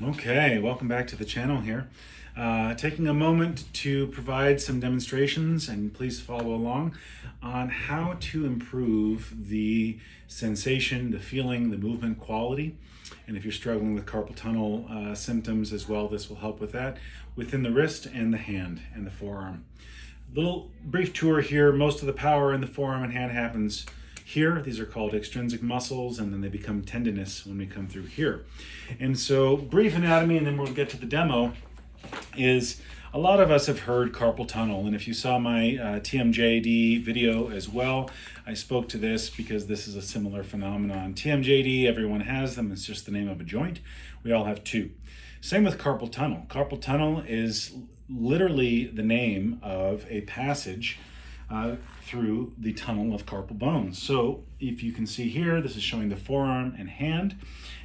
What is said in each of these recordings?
Okay, welcome back to the channel here. Taking a moment to provide some demonstrations, and please follow along on how to improve the sensation, the feeling, the movement quality. And if you're struggling with carpal tunnel symptoms as well, this will help with that within the wrist and the hand and the forearm. Little brief tour here. Most of the power in the forearm and hand happens here. These are called extrinsic muscles, and then they become tendinous when we come through here. And so brief anatomy, and then we'll get to the demo, is a lot of us have heard carpal tunnel. And if you saw my TMJD video as well, I spoke to this because this is a similar phenomenon. TMJD, everyone has them. It's just the name of a joint. We all have two. Same with carpal tunnel. Carpal tunnel is literally the name of a passage through the tunnel of carpal bones. So if you can see here, this is showing the forearm and hand.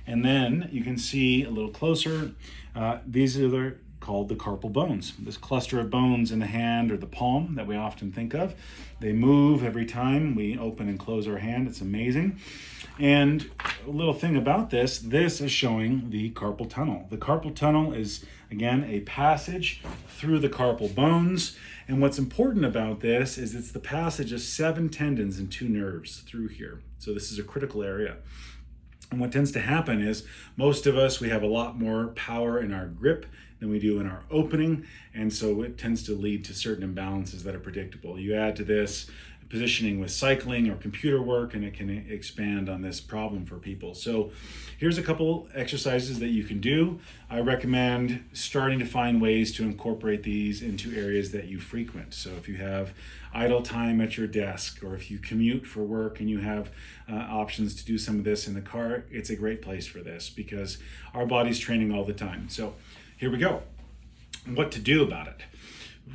And then you can see a little closer, these are called the carpal bones. This cluster of bones in the hand or the palm that we often think of. They move every time we open and close our hand. It's amazing. And a little thing about this is showing the carpal tunnel. The carpal tunnel is, again, a passage through the carpal bones. And what's important about this is it's the passage of 7 tendons and 2 nerves through here. So this is a critical area. And what tends to happen is most of us, we have a lot more power in our grip than we do in our opening. And so it tends to lead to certain imbalances that are predictable. You add to this positioning with cycling or computer work, and it can expand on this problem for people. So here's a couple exercises that you can do. I recommend starting to find ways to incorporate these into areas that you frequent. So if you have idle time at your desk, or if you commute for work and you have options to do some of this in the car, it's a great place for this because our body's training all the time. So here we go. What to do about it?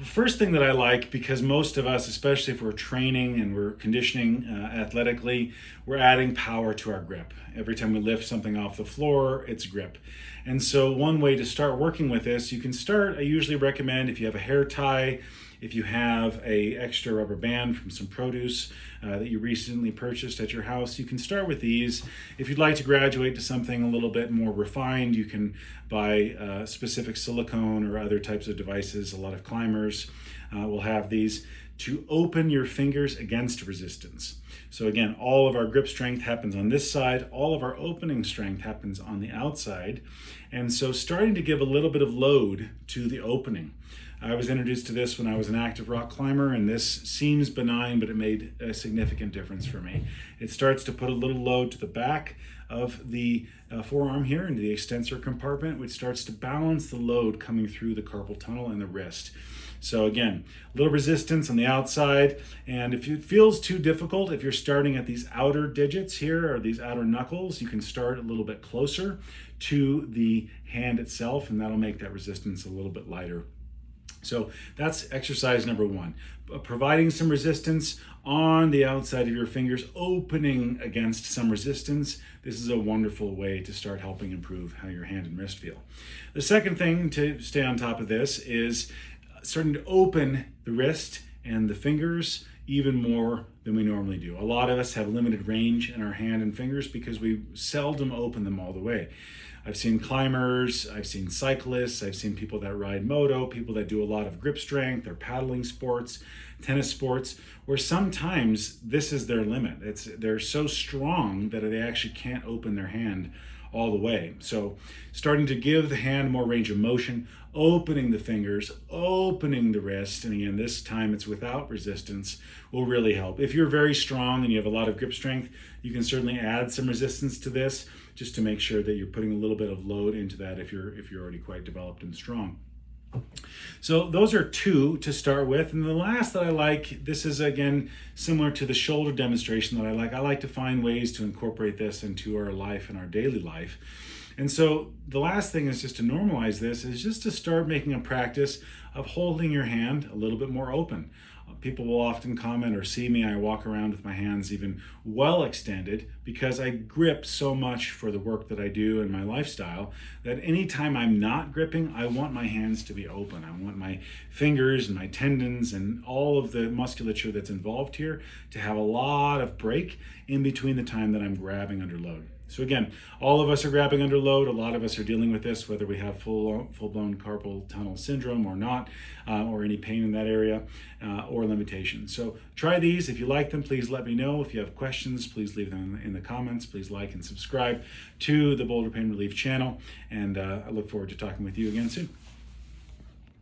First thing that I like, because most of us, especially if we're training and we're conditioning athletically, we're adding power to our grip. Every time we lift something off the floor, it's grip. And so one way to start working with this, you can start, I usually recommend if you have a hair tie, if you have a extra rubber band from some produce that you recently purchased at your house, you can start with these. If you'd like to graduate to something a little bit more refined, you can buy specific silicone or other types of devices. A lot of climbers will have these to open your fingers against resistance. So again, all of our grip strength happens on this side, all of our opening strength happens on the outside. And so starting to give a little bit of load to the opening. I was introduced to this when I was an active rock climber, and this seems benign, but it made a significant difference for me. It starts to put a little load to the back of the forearm here into the extensor compartment, which starts to balance the load coming through the carpal tunnel and the wrist. So again, a little resistance on the outside, and if it feels too difficult, if you're starting at these outer digits here or these outer knuckles, you can start a little bit closer to the hand itself, and that'll make that resistance a little bit lighter. So that's exercise number 1, providing some resistance on the outside of your fingers, opening against some resistance. This is a wonderful way to start helping improve how your hand and wrist feel. The second thing to stay on top of this is starting to open the wrist and the fingers even more than we normally do. A lot of us have limited range in our hand and fingers because we seldom open them all the way. I've seen climbers, I've seen cyclists, I've seen people that ride moto, people that do a lot of grip strength or paddling sports, tennis sports, where sometimes this is their limit. They're so strong that they actually can't open their hand all the way. So starting to give the hand more range of motion, opening the fingers, opening the wrist, and again, this time it's without resistance, will really help. If you're very strong and you have a lot of grip strength, you can certainly add some resistance to this just to make sure that you're putting a little bit of load into that if you're already quite developed and strong. So those are 2 to start with. And the last that I like, this is again similar to the shoulder demonstration that I like to find ways to incorporate this into our life and our daily life. And so the last thing is just to normalize this, is just to start making a practice of holding your hand a little bit more open. People will often comment or see me, I walk around with my hands even well extended because I grip so much for the work that I do and my lifestyle that anytime I'm not gripping, I want my hands to be open. I want my fingers and my tendons and all of the musculature that's involved here to have a lot of break in between the time that I'm grabbing under load. So again, all of us are grabbing under load. A lot of us are dealing with this, whether we have full-blown carpal tunnel syndrome or not, or any pain in that area, or limitations. So try these. If you like them, please let me know. If you have questions, please leave them in the comments. Please like and subscribe to the Boulder Pain Relief channel. And I look forward to talking with you again soon.